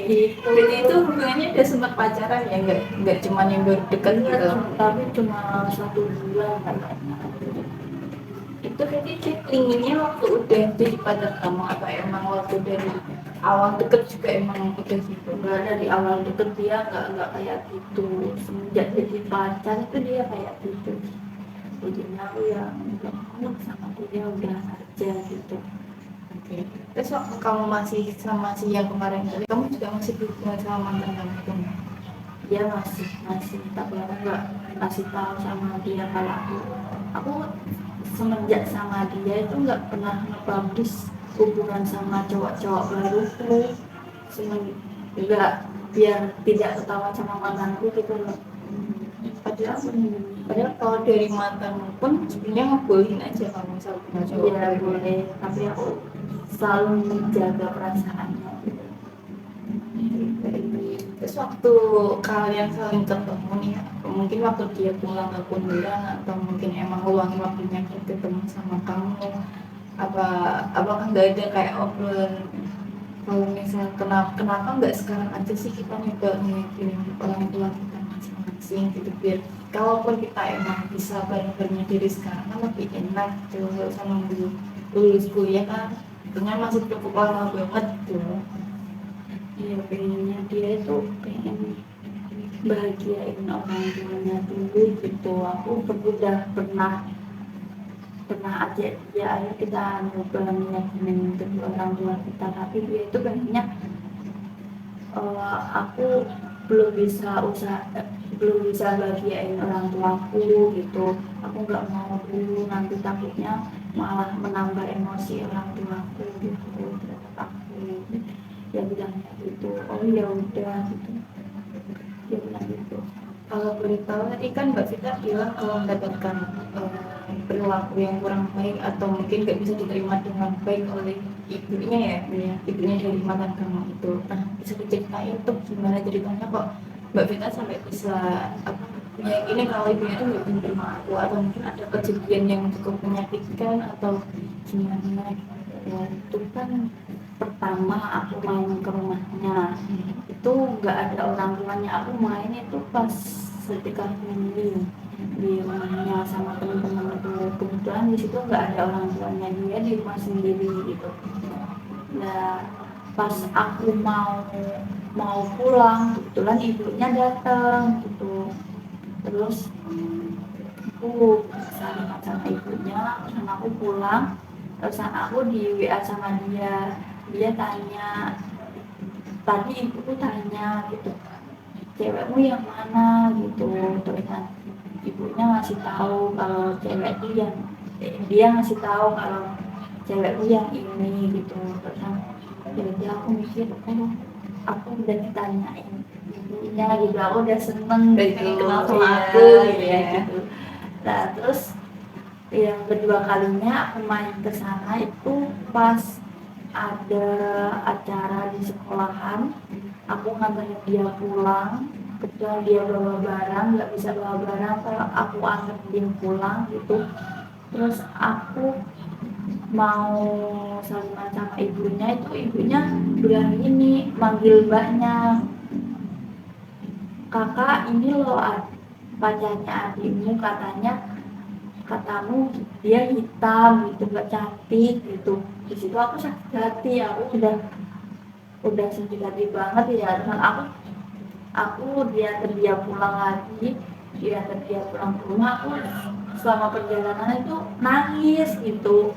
gitu. Berarti itu hubungannya udah sempat pacaran ya, nggak cuma yang baru dekat gitu. Tapi cuma 1 bulan kayaknya. Itu berarti dia inginnya waktu udah jadi pacar kamu apa emang waktu dari awal deket juga emang udah gitu? Enggak, dari awal deket dia nggak kayak gitu. Semenjak jadi pacar itu dia kayak gitu. Jadinya aku ya nggak mau sama dia, udah aja gitu. Oke. Terus waktu kamu masih sama si yang kemarin tadi, kamu juga masih berhubungan sama mantan kamu itu? Dia masih tapi aku nggak kasih tahu sama dia kalau aku semenjak sama dia itu nggak pernah nge-publish hubungan sama cowok-cowok baruku, nggak, biar tidak ketahuan sama mantanku gitu loh. Padahal, padahal kalau dari mantanmu pun sebenarnya ngebolehin aja kamu sama cowok. Iya boleh, tapi aku selalu menjaga perasaannya. Terus waktu kalian saling ketemu nih, mungkin waktu dia pulang ke Kundiran atau mungkin emang luangin waktunya buat ketemu sama kamu, apakah nggak ada kayak obrolan kalau misalnya kenapa nggak sekarang aja sih kita nyoba ngeliatin orang tua kita masing-masing gitu, biar kalaupun kita emang bisa bareng-bareng dari sekarang kan lebih enak tuh, nggak usah nunggu lulus kuliah kan dengan masih cukup lama banget tuh. Iya, pengennya dia itu pengen bahagiain orang tuanya dulu gitu. Aku udah pernah ajak dia, ayo kita nyoba ngeyakinin kedua orang tua kita, tapi dia itu pengennya aku belum bisa bahagiain orang tuaku gitu. Aku nggak mau dulu, nanti takutnya malah menambah emosi orang tuaku gitu terhadap aku. Dia bilang gitu. Oh ya udah gitu, dia bilang gitu. Kalau boleh tahu tadi kan Mbak Vita bilang kalau mendapatkan perilaku yang kurang baik atau mungkin nggak bisa diterima dengan baik oleh ibunya ya, ibunya dari mantan kamu itu. Nah, bisa diceritain tuh gimana ceritanya kok Mbak Vita sampai bisa meyakini kalau ibunya itu nggak menerima aku, atau mungkin ada kejadian yang cukup menyakitkan atau gimana? Ya itu kan pertama aku main ke rumahnya, itu nggak ada orang tuanya. Aku main itu pas sekitar Minggu di rumahnya sama teman-teman itu, kebetulan di situ nggak ada orang tuanya, dia di rumah sendiri gitu. Nah pas aku mau pulang, kebetulan ibunya datang gitu. Terus aku salaman sama ibunya, terus aku pulang, terus aku di WA sama dia tanya, tadi ibuku tanya gitu, cewekmu yang mana gitu. Terus ibunya ngasih tahu kalau cewek itu yang dia ngasih tahu kalau cewekku yang ini gitu. Terus jadi aku mikir, oh aku udah ditanyain ibunya gitu, aku udah seneng gitu Kenal sama sama aku gitu ya ya. gitu. Nah terus yang kedua kalinya aku main ke sana itu pas ada acara di sekolahan, aku nganterin dia pulang. Kebetulan dia bawa barang, nggak bisa bawa barang, kalau aku antar dia pulang gitu. Terus aku mau salaman sama ibunya, itu ibunya bilang gini, manggil mbaknya, kakak ini loh pacarnya adikmu, katamu dia hitam gitu, nggak cantik gitu. Di situ aku sakit hati, aku udah sakit hati banget ya. Dengan aku dia pulang lagi, dia pulang ke rumah, aku selama perjalanan itu nangis gitu.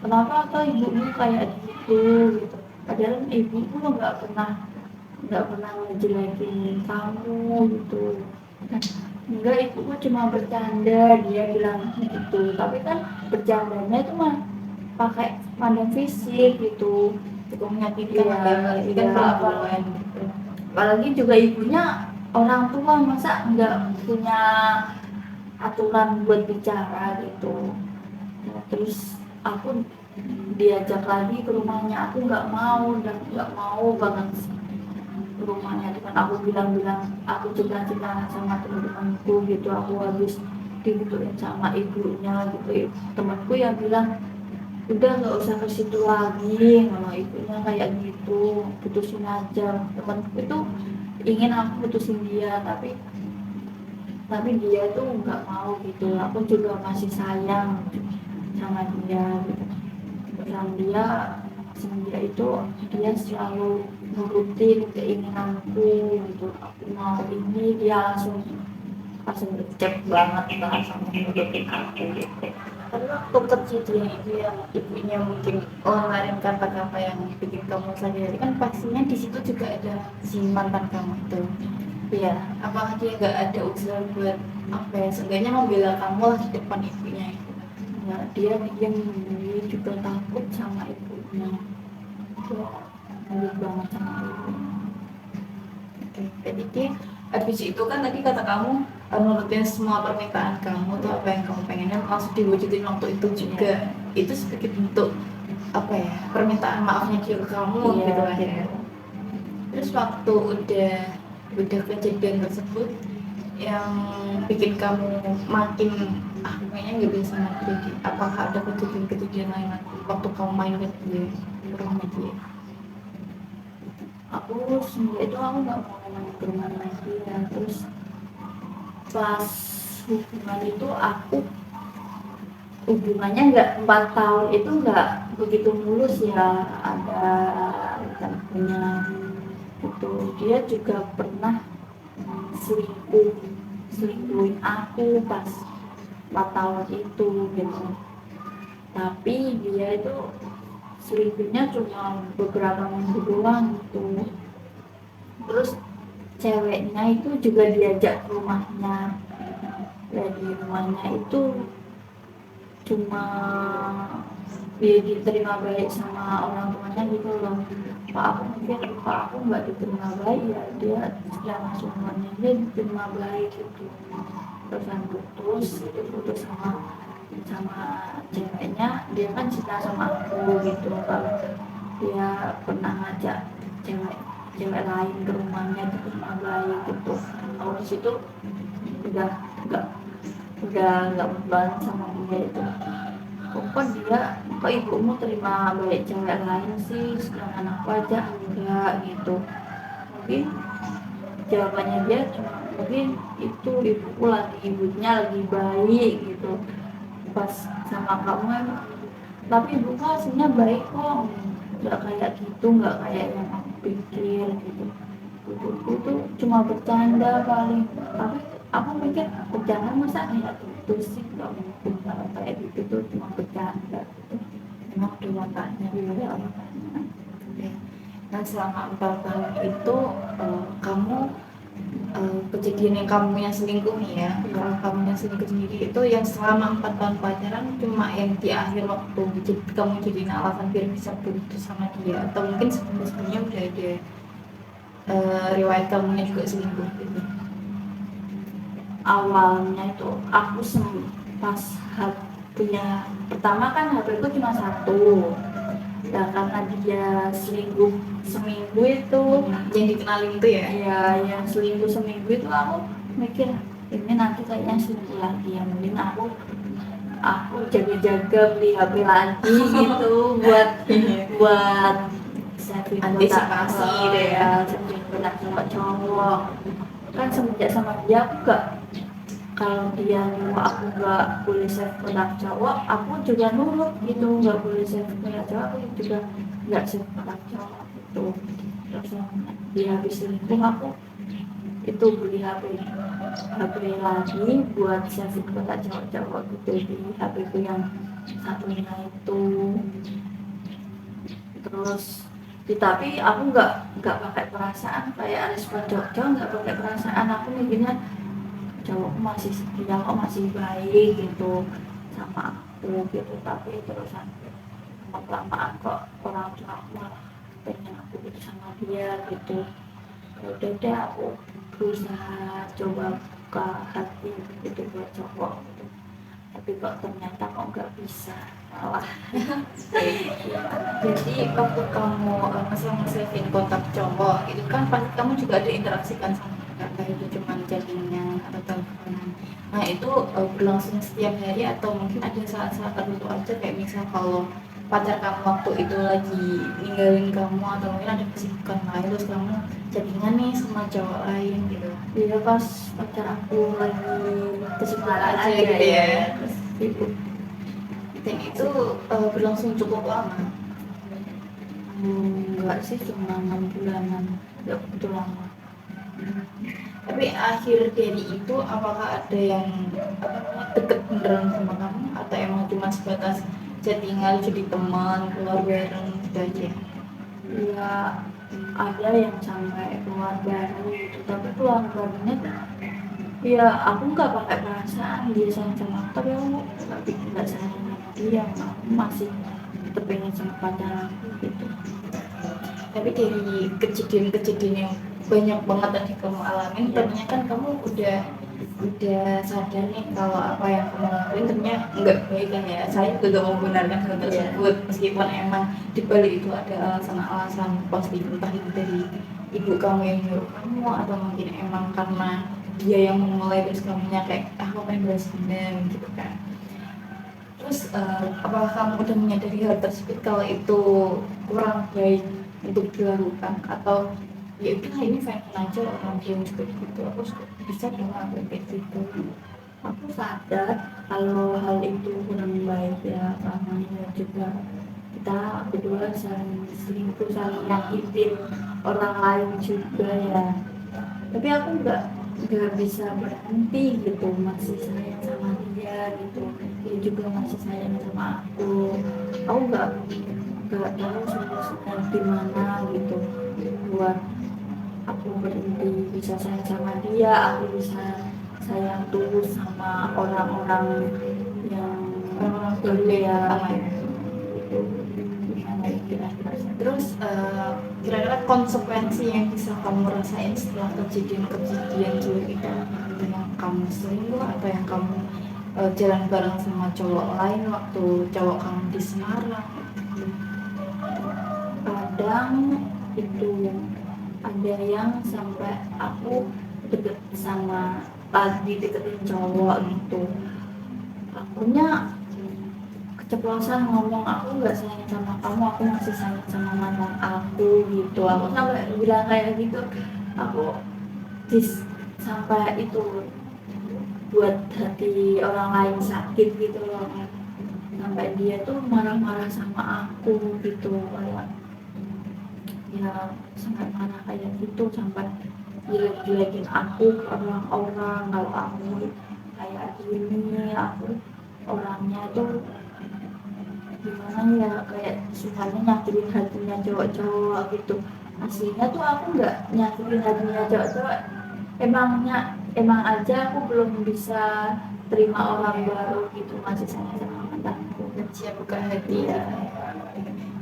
Kenapa kok ibumu kayak gitu? Padahal ibuku nggak pernah ngejelekin kamu gitu. Enggak, ibuku cuma bercanda, dia bilang gitu. Tapi kan bercandanya itu mah pakai pandang fisik gitu. Cukup menyakitkan Iya, kan apa, perempuan gitu. apalagi juga ibunya orang tua, masa nggak punya aturan buat bicara gitu. Nah, terus aku diajak lagi ke rumahnya, aku nggak mau, dan nggak mau banget ke rumahnya. Dengan aku bilang aku cerita sama teman-temanku gitu, aku habis digituin sama ibunya gitu. Temanku yang bilang, udah nggak usah ke situ lagi, kalau ibunya kayak gitu, putusin aja. Temanku itu ingin aku putusin dia, tapi dia tuh nggak mau gitu. Aku juga masih sayang sama dia gitu. Sama dia itu dia selalu nurutin keinginanku gitu. Aku mau ini, dia langsung cek banget, langsung nurutin aku gitu. Tapi waktu kecil dia itu yang ibunya mungkin ngeluarin kata-kata yang bikin kamu sakit hati, kan pastinya di situ juga ada si mantan kamu itu. Iya, Apakah dia nggak ada usaha buat apa ya, seenggaknya membela kamu lah di depan ibunya itu? ya, dia juga takut sama ibunya. Dia takut banget sama ibunya. Oke, jadi dia habis itu kan tadi kata kamu nurutin semua permintaan kamu tuh, apa yang kamu pengennya langsung diwujudin waktu itu juga. Itu sebagai bentuk apa ya, permintaan maafnya dia ke kamu Iya, gitu kan ya. gitu. Terus waktu udah kejadian tersebut yang bikin kamu makin kayaknya nggak bisa mati lagi, apakah ada kejadian-kejadian lain lagi waktu kamu main ke dia, ke rumah dia? Aku semenjak itu aku nggak mau main ke rumah lagi ya. Terus pas hubungan itu hubungannya nggak 4 tahun itu nggak begitu mulus ya, ada punya itu. Dia juga pernah selingkuhin aku pas 4 tahun itu gitu. Tapi dia itu selingkuhnya cuma beberapa minggu doang gitu. Terus ceweknya itu juga diajak ke rumahnya, dan di rumahnya itu cuma dia diterima baik sama orang tuanya gitu loh. Pak aku nggak diterima baik ya, dia sudah masuk rumahnya dia diterima baik gitu. Terusan putus sama ceweknya. Dia kan cinta sama aku gitu, kalau dia pernah ngajak cewek lain ke rumahnya diterima baik gitu. Aku di situ udah nggak banget sama dia itu. Kok ibumu terima baik cewek lain sih, sedangkan aku aja enggak gitu. Mungkin jawabannya dia cuma mungkin itu ibunya lagi baik gitu pas sama kamu emang. Tapi ibuku aslinya baik kok, nggak kayak gitu, nggak kayak yang aku pikir gitu. Ibuku tuh cuma bercanda paling, tapi aku mikir bercanda masa kayak gitu sih, nggak mungkin. Kalau kayak gitu tuh cuma bercanda gitu. Emang di wataknya dia orangnya. Nah selama 4 tahun itu kamu kejadian yang kamu yang selingkuh nih ya, kalau kamu yang selingkuh sendiri itu yang selama 4 tahun pacaran cuma yang di akhir waktu kamu jadiin alasan biar bisa putus sama dia, atau mungkin sebelumnya udah ada riwayat kamunya juga selingkuh gitu? Awalnya itu aku pas punya pertama kan HP ku cuma satu. Nah, karena dia selingkuh seminggu itu, Yang dikenalin itu ya? ya yang selingkuh seminggu itu aku mikir ini nanti kayaknya selingkuh lagi, yang mending aku jaga-jaga beli HP lagi gitu buat saving Antisipasi gitu ya. saving kontak sama cowok. Kan semenjak sama dia aku gak, kalau dia nyuruh aku nggak boleh save kontak cowok, aku juga nurut gitu, nggak boleh save kontak cowok, aku juga nggak save kontak cowok gitu. Terus dia habis selingkuh, aku itu beli HP lagi buat save kontak cowok-cowok gitu di HP ku yang satunya itu. Terus tapi aku nggak pakai perasaan kayak respon cowok, nggak pakai perasaan. Aku mikirnya cowokku masih setia kok, masih baik gitu sama aku gitu. Tapi terusan lama-kelamaan kok orang tua aku malah pengen aku gitu sama dia gitu. Udah deh aku berusaha coba buka hati gitu buat cowok gitu. Tapi kok ternyata kok nggak bisa malah. Jadi waktu kamu nge-saving kontak cowok itu kan pasti kamu juga ada interaksi kan sama mereka, kayak itu cuma chattingnya atau teleponan. Nah itu berlangsung setiap hari atau mungkin ada saat-saat tertentu aja, kayak misal kalau pacar kamu waktu itu lagi ninggalin kamu atau mungkin ada kesibukan lain terus kamu chattingan nih sama cowok lain gitu. Dia pas pacar aku lagi kesibukan Aja aja gitu ya. terus sibuk. Dan itu berlangsung cukup lama. Enggak sih, cuma 6 bulanan, enggak begitu lama. Tapi akhir dari itu apakah ada yang apa namanya deket beneran sama kamu atau emang cuma sebatas chattingan jadi teman keluar bareng gitu aja? Ya ada yang sampai keluar bareng gitu, tapi keluar barengnya ya aku nggak pakai perasaan dia sayang sama aku, tapi aku nggak sayang sama dia, aku masih tetap pengen sama pacar aku gitu. Tapi dari kejadian-kejadian yang banyak banget tadi kamu alamin, Iya. ternyata kan kamu udah sadar nih kalau apa yang kamu lakuin ternyata nggak baik kan ya. Saya juga gak membenarkan hal tersebut meskipun emang di balik itu ada alasan-alasan positif entah itu dari ibu kamu yang nyuruh kamu atau mungkin emang karena dia yang memulai terus kamunya kayak aku pengen balas dendam gitu kan. Terus apakah kamu udah menyadari hal tersebut kalau itu kurang baik untuk dilakukan atau ya udah ini fine aja orang dia juga gitu aku bisa dong kayak gitu. Aku sadar kalau hal itu kurang baik ya, karena ya juga kita berdua saling selingkuh, saling nyakitin orang lain juga ya. Tapi aku nggak bisa berhenti gitu, masih sayang sama dia gitu, dia juga masih sayang sama aku. Aku nggak tahu solusinya gimana gitu buat aku berhenti bisa sayang sama dia, aku bisa sayang tulus sama orang-orang yang Orang-orang dulu ya pertama ya. itu. Gimana ya kira-kira? Terus kira-kira konsekuensi yang bisa kamu rasain setelah kejadian-kejadian dulu itu apa yang kamu selingkuh atau yang kamu jalan bareng sama cowok lain waktu cowok kamu di Semarang? Kadang itu ada yang sampai aku deket sama lagi deketin cowok gitu, akunya keceplosan ngomong aku nggak sayang sama kamu, aku masih sayang sama mantan aku gitu. Aku sampai bilang kayak gitu, aku sampai itu buat hati orang lain sakit gitu loh, sampai dia tuh marah-marah sama aku gitu, kayak ya sangat marah kayak gitu, sampai jelek-jelekin aku ke orang-orang kalau aku kayak gini, aku orangnya tuh gimana ya, kayak sukanya nyakitin hatinya cowok-cowok gitu. Aslinya tuh aku nggak nyakitin hatinya cowok-cowok, emang aja aku belum bisa terima orang baru gitu, masih sayang sama mantanku. Siap buka hati. Iya.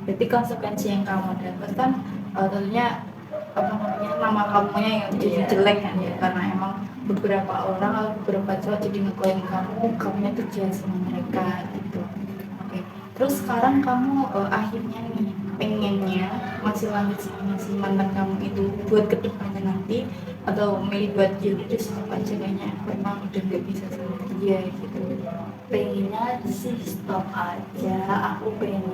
Berarti konsekuensi yang kamu dapatkan tentunya apa namanya nama kamunya yang jadi Iya. jelek kan ya, karena emang beberapa orang atau beberapa cowok jadi ngeklaim kamunya tuh jahat sama mereka gitu. Oke. Terus sekarang kamu akhirnya nih pengennya masih lanjut sama si mantan kamu itu buat kedepannya nanti atau milih buat dia udah stop aja kayaknya memang udah gak bisa sama dia gitu. Pengennya sih stop aja, aku pengen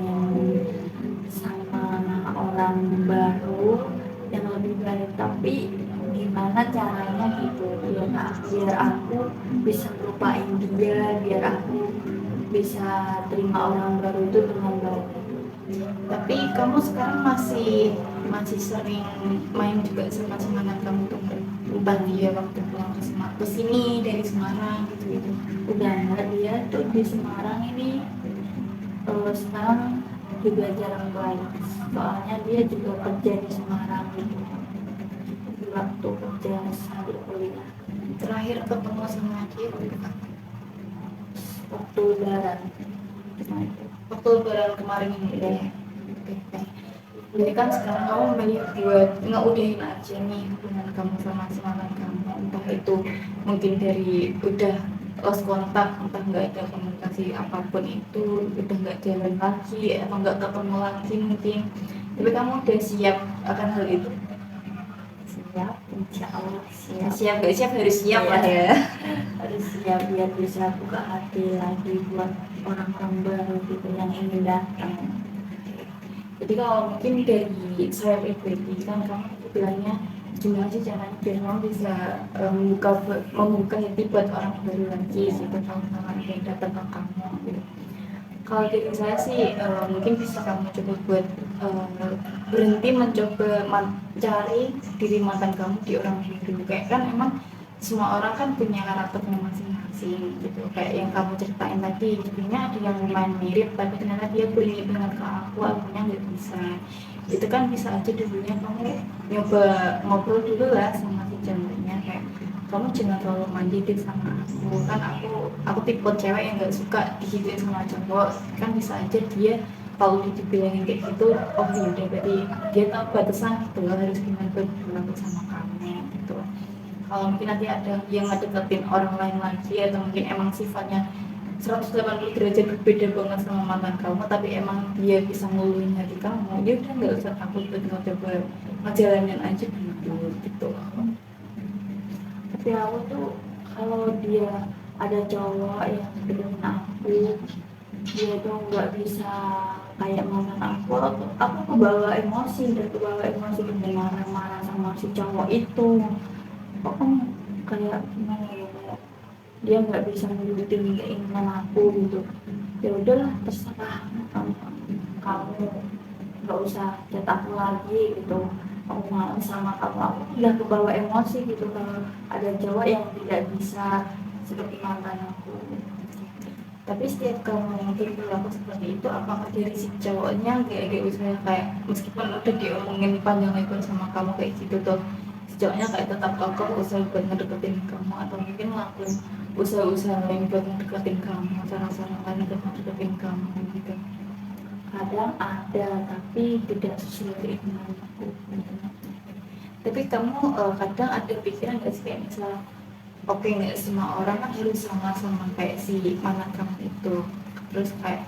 sama orang baru yang lebih baik, tapi gimana caranya gitu biar aku bisa lupain dia, biar aku bisa terima orang baru itu dengan baik. Tapi kamu sekarang masih sering main juga sama mantan kamu tuh entah dia waktu pulang ke sini dari Semarang gitu. Udah nggak, dia tuh di Semarang ini sekarang juga jarang balik, soalnya dia juga kerja di Semarang gitu, di waktu kerja sambil kuliah. Terakhir ketemu sama dia Waktu lebaran waktu lebaran kemarin ini ya. Oke. Jadi kan sekarang kamu memilih buat ngeudahin aja nih hubungan kamu sama si mantan kamu, entah itu mungkin dari udah lost kontak, entah nggak ada komunikasi apapun itu, udah nggak jalan lagi atau nggak ketemu lagi mungkin, tapi kamu udah siap akan hal itu? siap, insya Allah Siap gak siap harus siap Iya. lah ya. harus siap biar bisa buka hati lagi buat orang-orang baru gitu yang ingin datang. Jadi kalau mungkin dari saya pribadi kan kamu bilangnya gimana sih caranya biar kamu bisa membuka hati buat orang baru lagi gitu kalau misalkan yang datang ke kamu gitu. Kalau dari saya sih mungkin bisa kamu coba buat berhenti mencoba mencari diri mantan kamu di orang baru. Kayak kan emang semua orang kan punya karakternya masing-masing gitu. Kayak yang kamu ceritain tadi, sebenarnya ada yang lumayan mirip, tapi ternyata dia beli dengan ke akunya nggak bisa. Itu kan bisa aja dulunya kamu nyoba ngobrol dulu lah sama si ceweknya kayak kamu jangan terlalu mandiri sama aku kan aku tipe cewek yang nggak suka digituin sama cowok kan bisa aja dia kalau dibilangin kayak gitu oh yaudah berarti dia tahu batasan gitu loh harus gimana berlaku sama kamu gitu. Kalau mungkin nanti ada yang ngedeketin orang lain lagi atau mungkin emang sifatnya 180 derajat berbeda banget sama mantan kamu tapi emang dia bisa nguluhin hati kamu dia udah nggak usah takut buat coba ngejalanin aja dulu gitu. Tapi aku tuh kalau dia ada cowok yang deketin aku, dia tuh nggak bisa kayak mantan aku kebawa emosi dan kebawa emosi dan marah-marah sama si cowok itu. Kok kan kayak gimana ya, kayak dia nggak bisa nurutin keinginan aku gitu. Ya udahlah terserah kamu nggak usah chat aku lagi gitu, aku malas sama kamu. Aku udah kebawa emosi gitu kalau ada cowok yang tidak bisa seperti mantan aku. Tapi setiap kamu berperilaku seperti itu, apakah dari si cowoknya kayak usaha kayak meskipun udah diomongin panjang lebar sama kamu kayak gitu tuh, si cowoknya kayak tetap kokoh usaha buat ngedeketin kamu atau mungkin ngelakuin usaha-usaha lain buat ngedeketin kamu, cara-cara lain buat ngedeketin kamu gitu. Kadang ada tapi tidak sesuai keinginan aku. Tapi kamu kadang ada pikiran nggak sih kayak misalnya oke nggak semua orang kan harus sama-sama kayak si mantan kamu itu terus kayak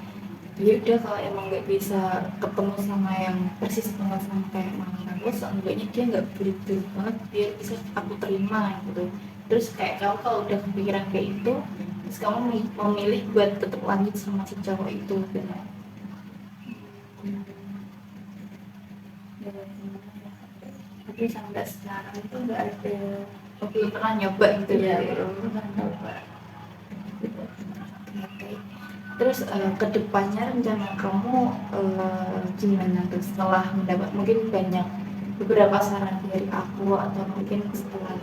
ya udah kalau emang nggak bisa ketemu sama yang persis banget sama kayak mantan aku seenggaknya dia nggak begitu banget biar bisa aku terima gitu. Terus kayak kamu kalau udah kepikiran kayak itu terus kamu memilih buat tetap lanjut sama si cowok itu gitu. Tapi sampai sekarang itu nggak ada. Belum pernah nyoba gitu Ya ya. belum pernah coba. Oke. Terus kedepannya rencana kamu gimana tuh setelah mendapat mungkin banyak beberapa saran dari aku atau mungkin setelah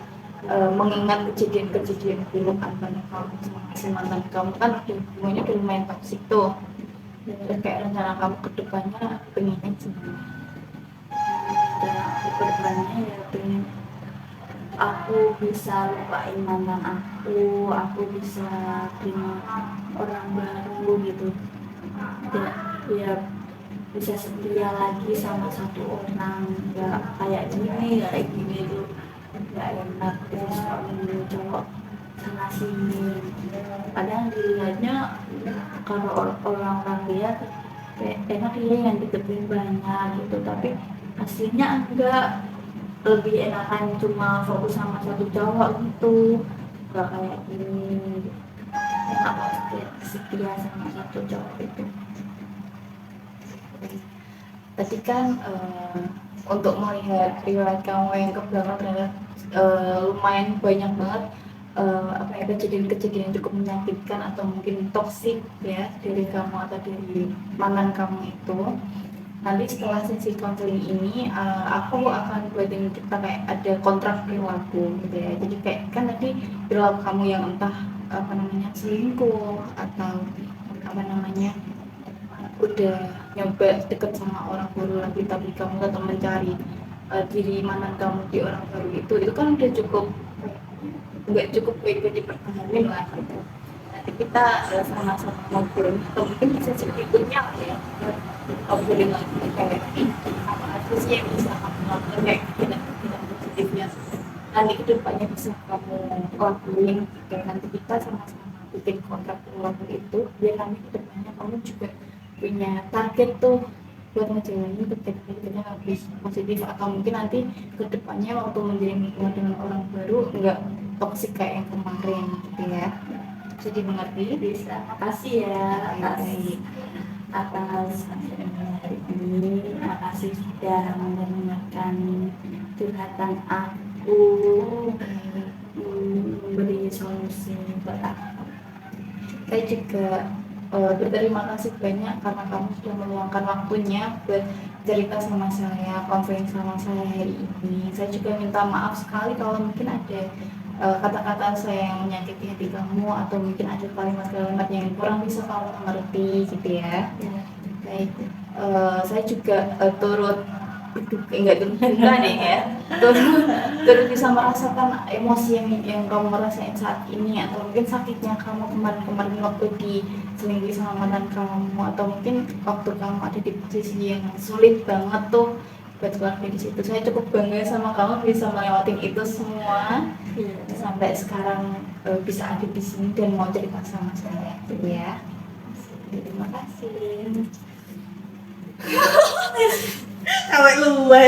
mengingat kejadian-kejadian buruk antara kamu sama si mantan kamu kan hubungannya udah lumayan toksik tuh. Terus kayak rencana kamu kedepannya pengennya gimana? Dan aku kedepannya ya pengen aku bisa lupain mantan aku bisa terima orang baru gitu. Ya bisa setia lagi sama satu orang, nggak kayak gini tuh nggak enak terus kamu cowok sana sini. Kadang dilihatnya kalau orang-orang lihat kayak enak dia yang deketin banyak gitu, tapi aslinya enggak, lebih enakan cuma fokus sama satu cowok gitu, nggak kayak gini, enak setia sama satu cowok itu. Tadi kan untuk melihat riwayat kamu yang ke belakang ternyata lumayan banyak banget apa ya kejadian-kejadian yang cukup menyakitkan atau mungkin toksik ya dari kamu atau dari mantan kamu itu. Nanti setelah sesi konseling ini aku akan buatin kita kayak ada kontrak perilaku gitu ya. Jadi kayak kan tadi perilaku kamu yang entah apa namanya selingkuh atau apa namanya udah nyoba deket sama orang baru lagi tapi kamu tetap mencari diri mantan kamu di orang baru itu kan udah cukup nggak cukup baik buat dipertahankan lah gitu. Nanti kita sama-sama ngobrol atau mungkin bisa berikutnya ya ngobrolin lagi kayak apa aja sih yang bisa kamu lakukan kayak tidak positifnya nanti kedepannya bisa kamu lakuin gitu. Nanti kita sama-sama bikin kontrak perilaku itu biar nanti kedepannya kamu juga punya target tuh buat ngejalanin ketika habis positif atau mungkin nanti kedepannya waktu menjalin hubungan dengan orang baru nggak toksik kayak yang kemarin gitu ya. Jadi mengerti Bisa, makasih ya atas baik. atas hari ini. makasih sudah mendengarkan curhatan aku, memberi solusi buat aku. Saya juga berterima kasih banyak karena kamu sudah meluangkan waktunya buat cerita sama saya, konseling sama saya hari ini. Saya juga minta maaf sekali kalau mungkin ada kata-kata saya yang menyakiti hati kamu, atau mungkin ada kalimat-kalimat yang kurang bisa kamu mengerti gitu ya. Baik, saya juga turut enggak turut duka nih ya, turut bisa merasakan emosi yang kamu rasain saat ini, atau mungkin sakitnya kamu kemarin waktu diselingkuhi sama mantan kamu, atau mungkin waktu kamu ada di posisi yang sulit banget tuh buat keluar dari situ. Saya cukup bangga sama kamu bisa melewati itu semua sampai sekarang, bisa ada di sini dan mau cerita sama saya gitu ya. Terima kasih. Awet luwe.